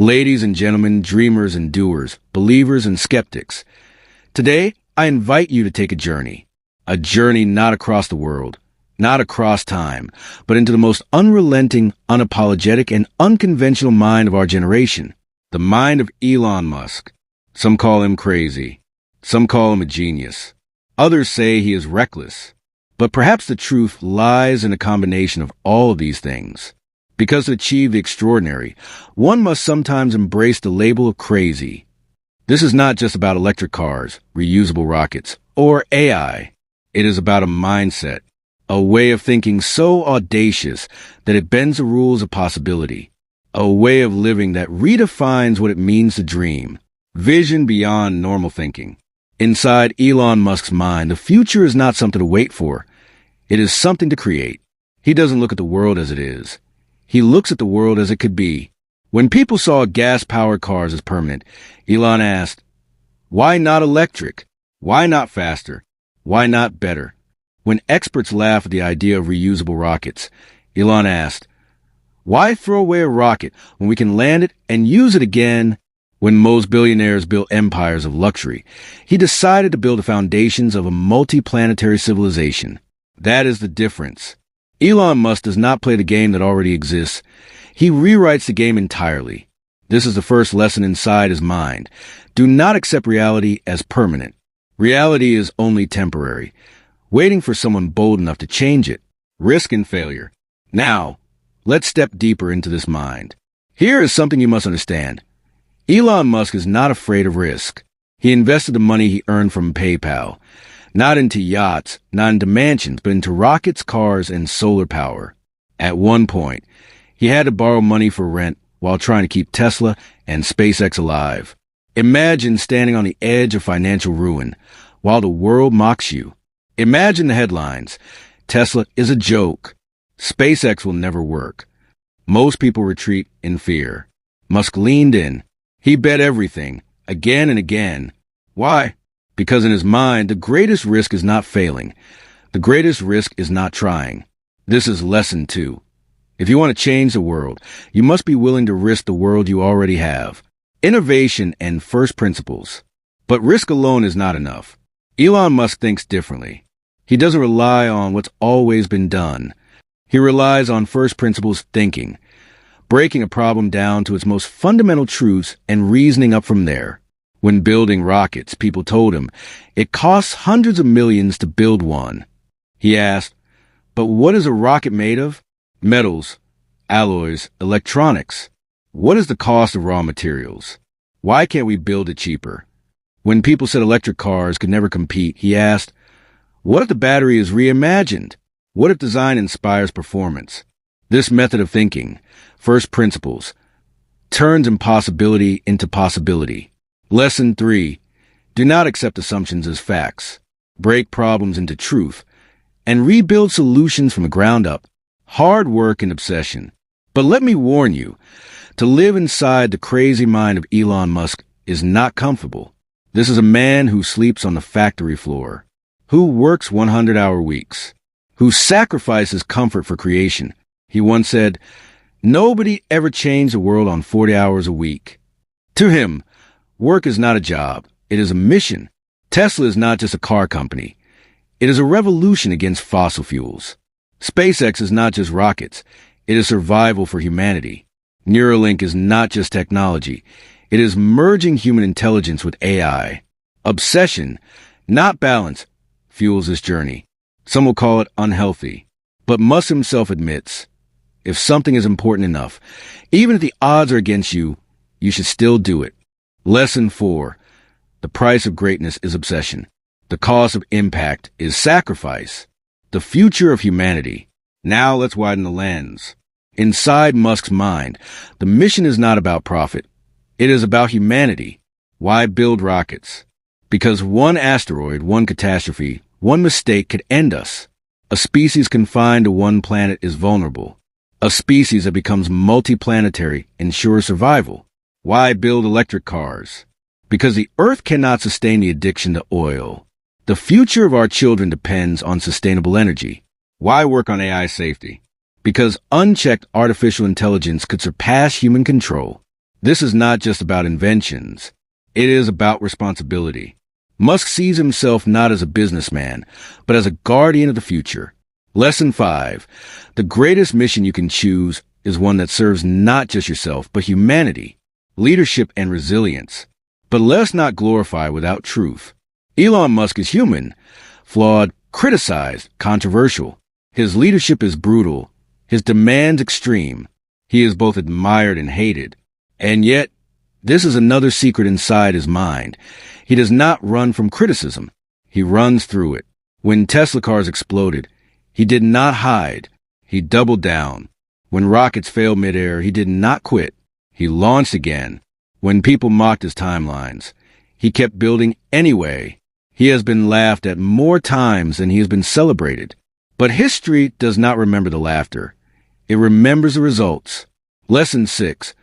Ladies and gentlemen, dreamers and doers, believers and skeptics. Today, I invite you to take a journey not across the world, not across time, but into the most unrelenting, unapologetic, and unconventional mind of our generation, the mind of Elon Musk. Some call him crazy. Some call him a genius. Others say he is reckless. But perhaps the truth lies in a combination of all of these things. Because to achieve the extraordinary, one must sometimes embrace the label of crazy. This is not just about electric cars, reusable rockets, or AI. It is about a mindset, a way of thinking so audacious that it bends the rules of possibility, a way of living that redefines what it means to dream, vision beyond normal thinking. Inside Elon Musk's mind, the future is not something to wait for. It is something to create. He doesn't look at the world as it is. He looks at the world as it could be. When people saw gas-powered cars as permanent, Elon asked, why not electric? Why not faster? Why not better? When experts laugh at the idea of reusable rockets, Elon asked, why throw away a rocket when we can land it and use it again? When most billionaires built empires of luxury, he decided to build the foundations of a multi-planetary civilization. That is the difference. Elon Musk does not play the game that already exists. He rewrites the game entirely. This is the first lesson inside his mind. Do not accept reality as permanent. Reality is only temporary, waiting for someone bold enough to change it. Risk and failure. Now, let's step deeper into this mind. Here is something you must understand. Elon Musk is not afraid of risk. He invested the money he earned from PayPal. Not into yachts, not into mansions, but into rockets, cars, and solar power. At one point, he had to borrow money for rent while trying to keep Tesla and SpaceX alive. Imagine standing on the edge of financial ruin while the world mocks you. Imagine the headlines. Tesla is a joke. SpaceX will never work. Most people retreat in fear. Musk leaned in. He bet everything, again and again. Why? Because in his mind, the greatest risk is not failing. The greatest risk is not trying. This is lesson 2. If you want to change the world, you must be willing to risk the world you already have. Innovation and first principles. But risk alone is not enough. Elon Musk thinks differently. He doesn't rely on what's always been done. He relies on first principles thinking, breaking a problem down to its most fundamental truths and reasoning up from there. When building rockets, people told him, it costs hundreds of millions to build one. He asked, but what is a rocket made of? Metals, alloys, electronics. What is the cost of raw materials? Why can't we build it cheaper? When people said electric cars could never compete, he asked, what if the battery is reimagined? What if design inspires performance? This method of thinking, first principles, turns impossibility into possibility. Lesson 3. Do not accept assumptions as facts. Break problems into truth and rebuild solutions from the ground up. Hard work and obsession. But let me warn you, to live inside the crazy mind of Elon Musk is not comfortable. This is a man who sleeps on the factory floor, who works 100-hour weeks, who sacrifices comfort for creation. He once said, nobody ever changed the world on 40 hours a week. To him, work is not a job. It is a mission. Tesla is not just a car company. It is a revolution against fossil fuels. SpaceX is not just rockets. It is survival for humanity. Neuralink is not just technology. It is merging human intelligence with AI. Obsession, not balance, fuels this journey. Some will call it unhealthy. But Musk himself admits, if something is important enough, even if the odds are against you, you should still do it. Lesson 4. The price of greatness is obsession. The cost of impact is sacrifice. The future of humanity. Now let's widen the lens. Inside Musk's mind, the mission is not about profit. It is about humanity. Why build rockets? Because one asteroid, one catastrophe, one mistake could end us. A species confined to one planet is vulnerable. A species that becomes multiplanetary ensures survival. Why build electric cars? Because the Earth cannot sustain the addiction to oil. The future of our children depends on sustainable energy. Why work on AI safety? Because unchecked artificial intelligence could surpass human control. This is not just about inventions. It is about responsibility. Musk sees himself not as a businessman, but as a guardian of the future. Lesson 5. The greatest mission you can choose is one that serves not just yourself, but humanity, leadership, and resilience. But let's not glorify without truth. Elon Musk is human, flawed, criticized, controversial. His leadership is brutal, his demands extreme. He is both admired and hated. And yet, this is another secret inside his mind. He does not run from criticism. He runs through it. When Tesla cars exploded, he did not hide. He doubled down. When rockets failed midair, he did not quit. He launched again. When people mocked his timelines, he kept building anyway. He has been laughed at more times than he has been celebrated. But history does not remember the laughter. It remembers the results. Lesson 6.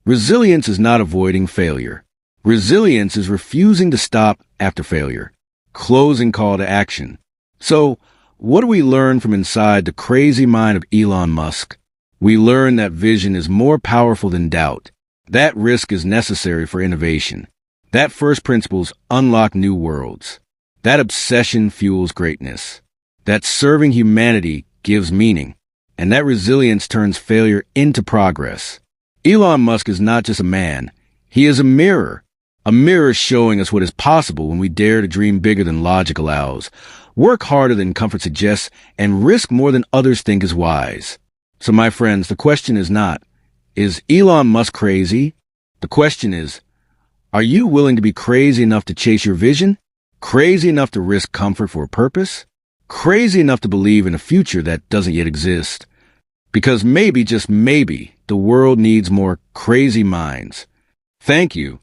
Resilience is not avoiding failure. Resilience is refusing to stop after failure. Closing call to action. So, what do we learn from inside the crazy mind of Elon Musk? We learn that vision is more powerful than doubt. That risk is necessary for innovation. That first principles unlock new worlds. That obsession fuels greatness. That serving humanity gives meaning. And that resilience turns failure into progress. Elon Musk is not just a man. He is a mirror showing us what is possible when we dare to dream bigger than logic allows, work harder than comfort suggests, and risk more than others think is wise. So my friends, the question is not, is Elon Musk crazy? The question is, are you willing to be crazy enough to chase your vision? Crazy enough to risk comfort for a purpose? Crazy enough to believe in a future that doesn't yet exist? Because maybe, just maybe, the world needs more crazy minds. Thank you